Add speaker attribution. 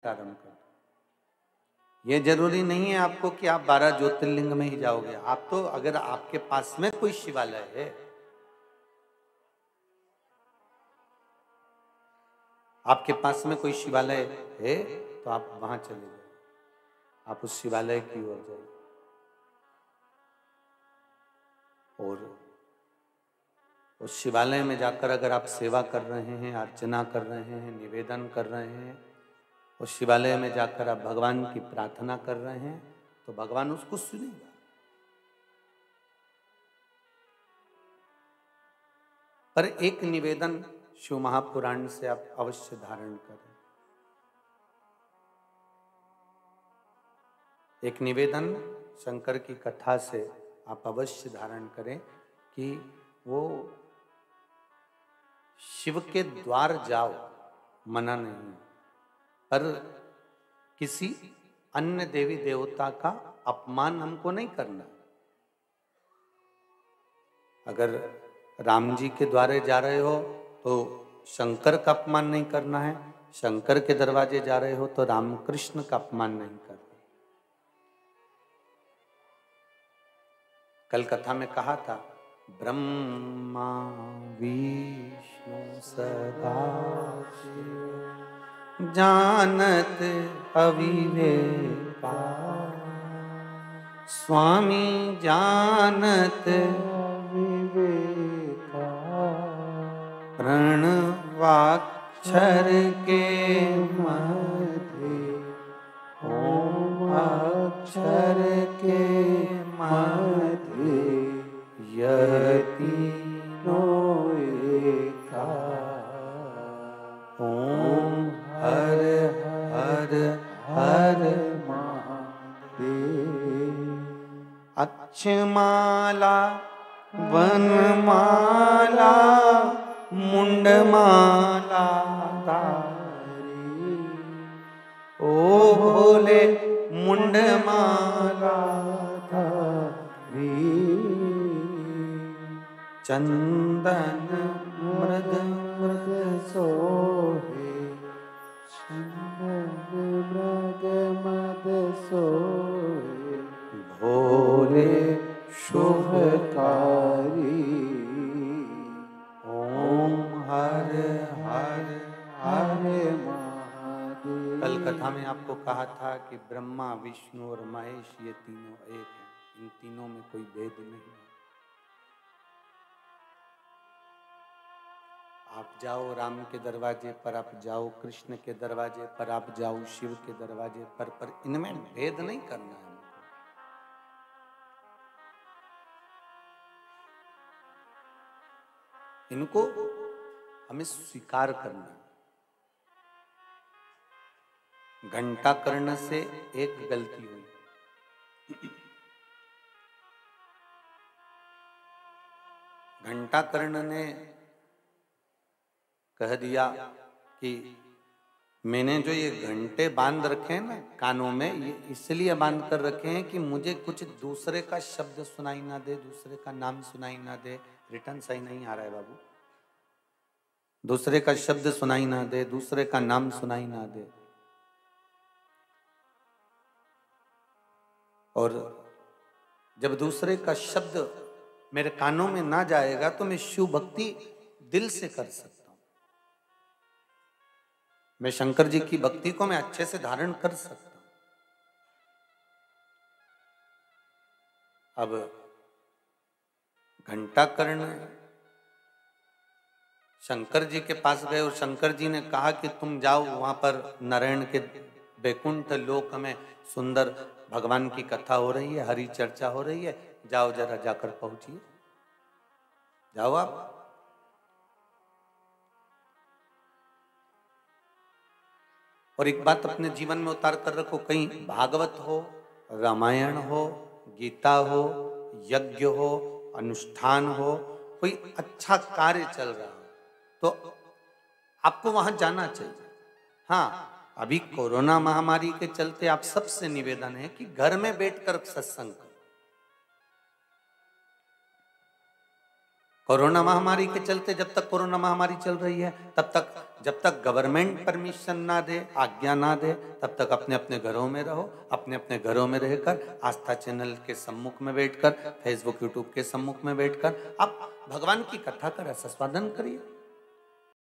Speaker 1: प्रारंभ कर दो। ये जरूरी नहीं है आपको कि आप 12 ज्योतिर्लिंग में ही जाओगे। आप तो अगर आपके पास में कोई शिवालय है, आपके पास में कोई शिवालय है तो आप वहां चले जाओ, आप उस शिवालय की ओर जाइए और उस शिवालय में जाकर अगर आप सेवा कर रहे हैं, अर्चना कर रहे हैं, निवेदन कर रहे हैं, उस शिवालय में जाकर आप भगवान की प्रार्थना कर रहे हैं तो भगवान उसको सुनेगा। पर एक निवेदन शिव महापुराण से आप अवश्य धारण करें। एक निवेदन शंकर की कथा से आप अवश्य धारण करें कि वो शिव के द्वार जाओ, मना नहीं, पर किसी अन्य देवी देवता का अपमान हमको नहीं करना। अगर राम जी के द्वारे जा रहे हो तो शंकर का अपमान नहीं करना है, शंकर के दरवाजे जा रहे हो तो रामकृष्ण का अपमान नहीं करना। कल कथा में कहा था, ब्रह्मा विष्णु सदा शिव जानत अविवेका, स्वामी जानत विवेका, प्रणवाक्षर के मध्य ओम अक्षर के मध्य यह तीनों एका, ओम हर हर हर महादेव। अक्षमाला वनमाला मुंडमाला धारी, ओ भोले मुंडमाला धारी, चंदन मृग मृग सोहे, चंदन मृग मृग सोहे, भोले शुभकारी, ओम हर हर हर महादेव। कल कथा में आपको कहा था कि ब्रह्मा विष्णु और महेश ये तीनों एक हैं, इन तीनों में कोई भेद नहीं है। आप जाओ राम के दरवाजे पर, आप जाओ कृष्ण के दरवाजे पर, आप जाओ शिव के दरवाजे पर इनमें भेद नहीं करना है। इनको हमें स्वीकार करना है। घंटा कर्ण से एक गलती हुई, घंटा कर्ण ने कह दिया कि मैंने जो ये घंटे बांध रखे हैं ना कानों में, ये इसलिए बांध कर रखे हैं कि मुझे कुछ दूसरे का शब्द सुनाई ना दे, दूसरे का नाम सुनाई ना दे। रिटर्न सही नहीं आ रहा है बाबू। दूसरे का शब्द सुनाई ना दे, दूसरे का नाम सुनाई ना दे। और जब दूसरे का शब्द मेरे कानों में ना जाएगा तो मैं शिव भक्ति दिल से कर सकता हूं। मैं शंकर जी की भक्ति को मैं अच्छे से धारण कर सकता हूं। अब घंटा कर्ण शंकर जी के पास गए और शंकर जी ने कहा कि तुम जाओ, वहां पर नारायण के बैकुंठ लोक में सुंदर भगवान की कथा हो रही है, हरि चर्चा हो रही है, जाओ जरा जाकर पहुंचिए, जाओ आप। और एक बात अपने जीवन में उतार कर रखो, कहीं भागवत हो, रामायण हो, गीता हो, यज्ञ हो, अनुष्ठान हो, कोई अच्छा कार्य चल रहा हो तो आपको वहां जाना चाहिए। हाँ, अभी कोरोना महामारी के चलते आप सबसे निवेदन है कि घर में बैठकर सत्संग करो। कोरोना महामारी के चलते जब तक कोरोना महामारी चल रही है तब तक जब तक गवर्नमेंट परमिशन ना दे, आज्ञा ना दे, तब तक अपने अपने घरों में रहो। अपने अपने घरों में रहकर आस्था चैनल के सम्मुख में बैठकर, फेसबुक यूट्यूब के सम्मुख में बैठकर आप भगवान की कथा का रसास्वादन करिए।